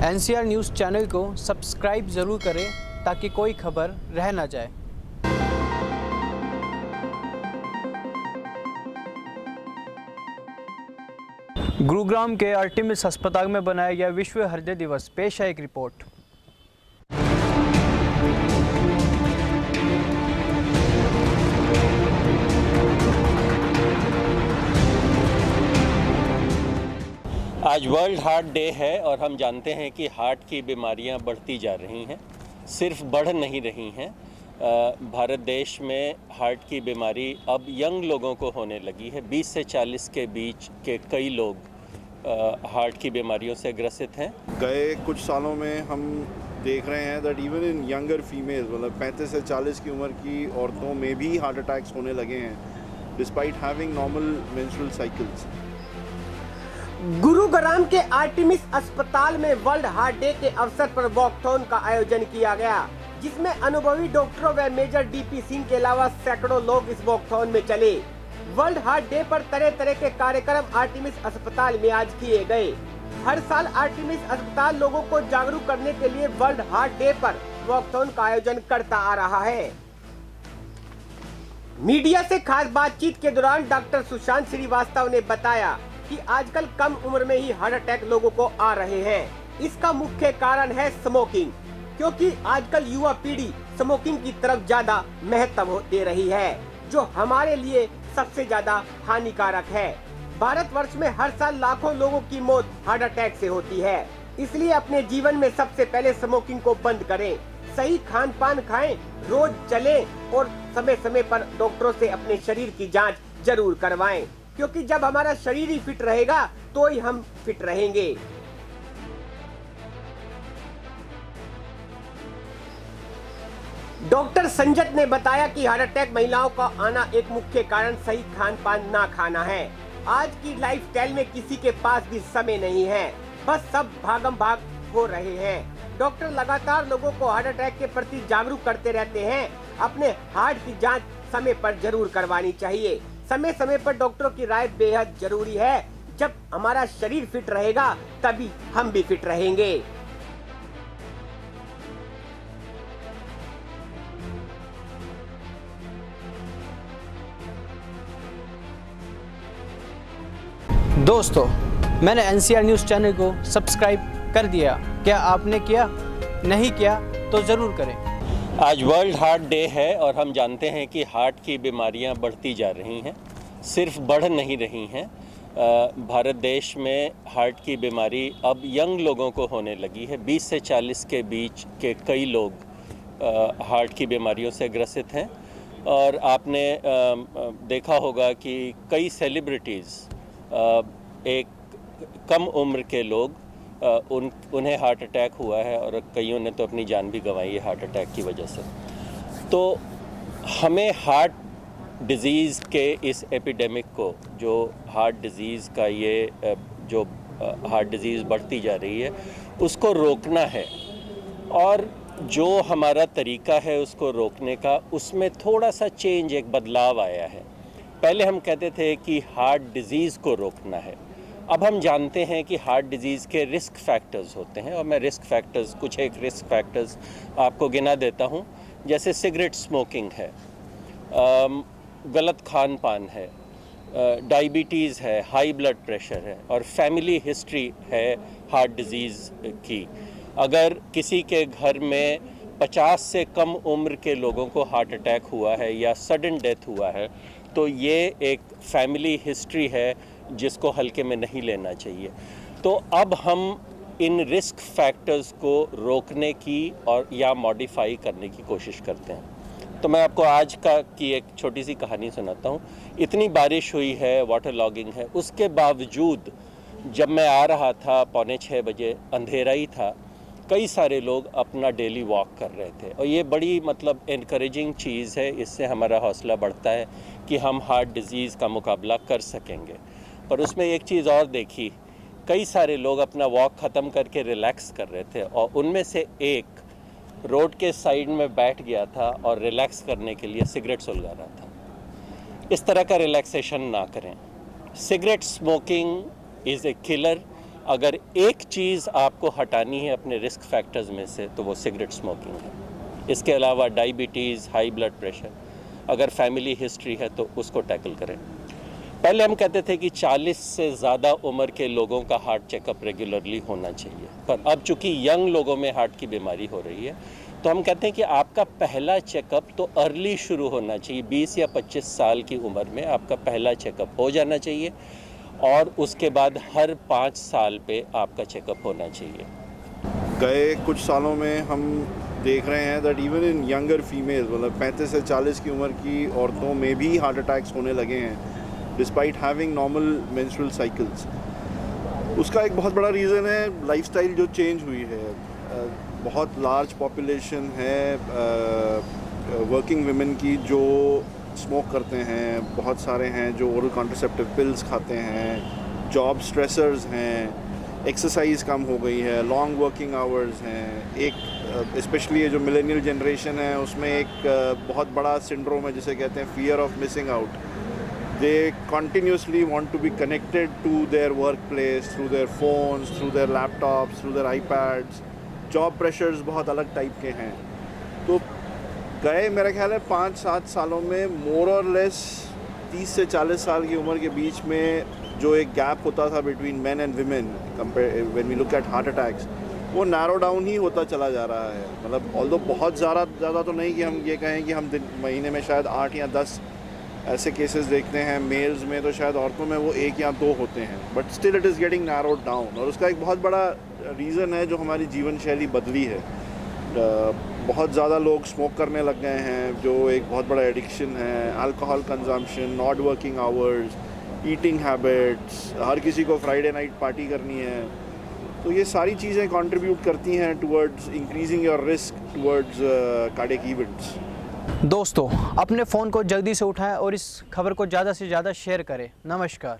NCR news channel को subscribe ज़रूर करें ताकि कोई खबर रह ना जाए। गुरुग्राम के आर्टेमिस अस्पताल में बनाया गया विश्व हृदय दिवस। पेश है एक रिपोर्ट। आज वर्ल्ड हार्ट डे है और हम जानते हैं कि हार्ट की बीमारियां बढ़ती जा रही हैं, सिर्फ बढ़ नहीं रही हैं। भारत देश में हार्ट की बीमारी अब यंग लोगों को होने लगी है। 20 से 40 के बीच के कई लोग हार्ट की बीमारियों से ग्रसित हैं। गए कुछ सालों में हम देख रहे हैं that even in younger females, मतलब 35 से 40 की उम्र की औरतों में भी हार्ट अटैक्स होने लगे हैं despite having normal menstrual cycles. Gurugram के आर्टेमिस अस्पताल में वर्ल्ड हार्ट डे के अवसर पर वॉकथॉन का आयोजन किया गया, जिसमें अनुभवी डॉक्टरों व मेजर डीपी सिंह के अलावा सैकड़ों लोग इस वॉकथॉन में चले। वर्ल्ड हार्ट डे पर तरह तरह के कार्यक्रम आर्टेमिस अस्पताल में आज किए गए। हर साल आर्टेमिस अस्पताल लोगों को जागरूक करने के लिए वर्ल्ड हार्ट डे पर वॉकथॉन का आयोजन करता आ रहा है। मीडिया से खास बातचीत के दौरान डॉक्टर सुशांत श्रीवास्तव ने बताया कि आजकल कम उम्र में ही हार्ट अटैक लोगों को आ रहे हैं। इसका मुख्य कारण है स्मोकिंग, क्योंकि आजकल युवा पीढ़ी स्मोकिंग की तरफ ज्यादा महत्व दे रही है, जो हमारे लिए सबसे ज्यादा हानिकारक है। भारतवर्ष में हर साल लाखों लोगों की मौत हार्ट अटैक से होती है। इसलिए अपने जीवन में सबसे पहले स्मोकिंग को बंद करें, सही खान पान खाएं, रोज चलें और समय समय पर डॉक्टरों से अपने शरीर की जांच जरूर करवाएं, क्योंकि जब हमारा शरीर ही फिट रहेगा तो ही हम फिट रहेंगे। डॉक्टर संजत ने बताया कि हार्ट अटैक महिलाओं का आना एक मुख्य कारण सही खान पान ना खाना है। आज की लाइफस्टाइल में किसी के पास भी समय नहीं है, बस सब भागम भाग हो रहे हैं। डॉक्टर लगातार लोगों को हार्ट अटैक के प्रति जागरूक करते रहते हैं। अपने हार्ट की जांच समय पर जरूर करवानी चाहिए। समय समय पर डॉक्टरों की राय बेहद जरूरी है। जब हमारा शरीर फिट रहेगा तभी हम भी फिट रहेंगे। दोस्तों, मैंने NCR न्यूज़ चैनल को सब्सक्राइब कर दिया। क्या आपने किया? नहीं किया तो ज़रूर करें। आज वर्ल्ड हार्ट डे है और हम जानते हैं कि हार्ट की बीमारियां बढ़ती जा रही हैं, सिर्फ बढ़ नहीं रही हैं। भारत देश में हार्ट की बीमारी अब यंग लोगों को होने लगी है। 20 से 40 के बीच के कई लोग हार्ट की बीमारियों से ग्रसित हैं। और आपने देखा होगा कि कई सेलिब्रिटीज़, एक कम उम्र के लोग, उन्हें हार्ट अटैक हुआ है और कईयों ने तो अपनी जान भी गंवाई है हार्ट अटैक की वजह से। तो हमें हार्ट डिज़ीज़ के इस एपिडेमिक को, जो हार्ट डिज़ीज़ का ये जो हार्ट डिज़ीज़ बढ़ती जा रही है, उसको रोकना है। और जो हमारा तरीका है उसको रोकने का, उसमें थोड़ा सा चेंज, एक बदलाव आया है। पहले हम कहते थे कि हार्ट डिज़ीज़ को रोकना है। अब हम जानते हैं कि हार्ट डिज़ीज़ के रिस्क फैक्टर्स होते हैं, और मैं कुछ एक रिस्क फैक्टर्स आपको गिना देता हूं। जैसे सिगरेट स्मोकिंग है, गलत खान पान है, डायबिटीज़ है, हाई ब्लड प्रेशर है और फैमिली हिस्ट्री है हार्ट डिज़ीज़ की। अगर किसी के घर में 50 से कम उम्र के लोगों को हार्ट अटैक हुआ है या सडन डेथ हुआ है, तो ये एक फैमिली हिस्ट्री है जिसको हल्के में नहीं लेना चाहिए। तो अब हम इन रिस्क फैक्टर्स को रोकने की और या मॉडिफाई करने की कोशिश करते हैं। तो मैं आपको आज की एक छोटी सी कहानी सुनाता हूँ। इतनी बारिश हुई है, वाटर लॉगिंग है, उसके बावजूद जब मैं आ रहा था 5:45 बजे, अंधेरा ही था, कई सारे लोग अपना डेली वॉक कर रहे थे। और ये बड़ी इनकरेजिंग चीज़ है। इससे हमारा हौसला बढ़ता है कि हम हार्ट डिज़ीज़ का मुकाबला कर सकेंगे। पर उसमें एक चीज़ और देखी, कई सारे लोग अपना वॉक ख़त्म करके रिलैक्स कर रहे थे और उनमें से एक रोड के साइड में बैठ गया था और रिलैक्स करने के लिए सिगरेट सुलगा रहा था। इस तरह का रिलैक्सेशन ना करें। Cigarette smoking is a killer. अगर एक चीज़ आपको हटानी है अपने रिस्क फैक्टर्स में से तो वो सिगरेट स्मोकिंग है। इसके अलावा डायबिटीज़, हाई ब्लड प्रेशर, अगर फैमिली हिस्ट्री है तो उसको टैकल करें। पहले हम कहते थे कि 40 से ज़्यादा उम्र के लोगों का हार्ट चेकअप रेगुलरली होना चाहिए, पर अब चूंकि यंग लोगों में हार्ट की बीमारी हो रही है तो हम कहते हैं कि आपका पहला चेकअप तो अर्ली शुरू होना चाहिए। 20 या 25 साल की उम्र में आपका पहला चेकअप हो जाना चाहिए और उसके बाद हर 5 साल पे आपका चेकअप होना चाहिए। गए कुछ सालों में हम देख रहे हैं that even in younger females, मतलब 35 से 40 की उम्र की औरतों में भी हार्ट अटैक्स होने लगे हैं despite having normal menstrual cycles. उसका एक बहुत बड़ा रीज़न है लाइफस्टाइल जो चेंज हुई है। बहुत लार्ज पॉपुलेशन है वर्किंग विमेन की जो स्मोक करते हैं, बहुत सारे हैं जो ओरल कॉन्ट्रासेप्टिव पिल्स खाते हैं, जॉब स्ट्रेसर्स हैं, एक्सरसाइज कम हो गई है, लॉन्ग वर्किंग आवर्स हैं। एक स्पेशली ये जो मिलेनियल जनरेशन है उसमें एक बहुत बड़ा सिंड्रोम है जिसे कहते हैं fear of missing out. They continuously want to be connected to their workplace through their phones, through their laptops, through their iPads. Job pressures बहुत अलग टाइप के हैं। तो गए मेरा ख्याल है 5-7 सालों में मोर और लेस 30 से 40 साल की उम्र के बीच में जो एक गैप होता था between men and women compare when we look at heart attacks, वो नैरो डाउन ही होता चला जा रहा है। मतलब ऑल्दो बहुत ज़्यादा तो नहीं कि हम ये कहें कि हम महीने में शायद 8 या 10 ऐसे केसेस देखते हैं, मेल्स में तो शायद औरतों में वो 1 या 2 होते हैं, but still it is getting narrowed down. और उसका एक बहुत बड़ा रीज़न है जो हमारी जीवन शैली बदली है। बहुत ज़्यादा लोग स्मोक करने लग गए हैं जो एक बहुत बड़ा एडिक्शन है। Alcohol consumption, not working hours, eating habits, हर किसी को फ्राइडे नाइट पार्टी करनी है। तो ये सारी चीज़ें कंट्रीब्यूट करती हैं towards increasing your risk towards cardiac events. दोस्तों, अपने फ़ोन को जल्दी से उठाएं और इस खबर को ज़्यादा से ज़्यादा शेयर करें। नमस्कार।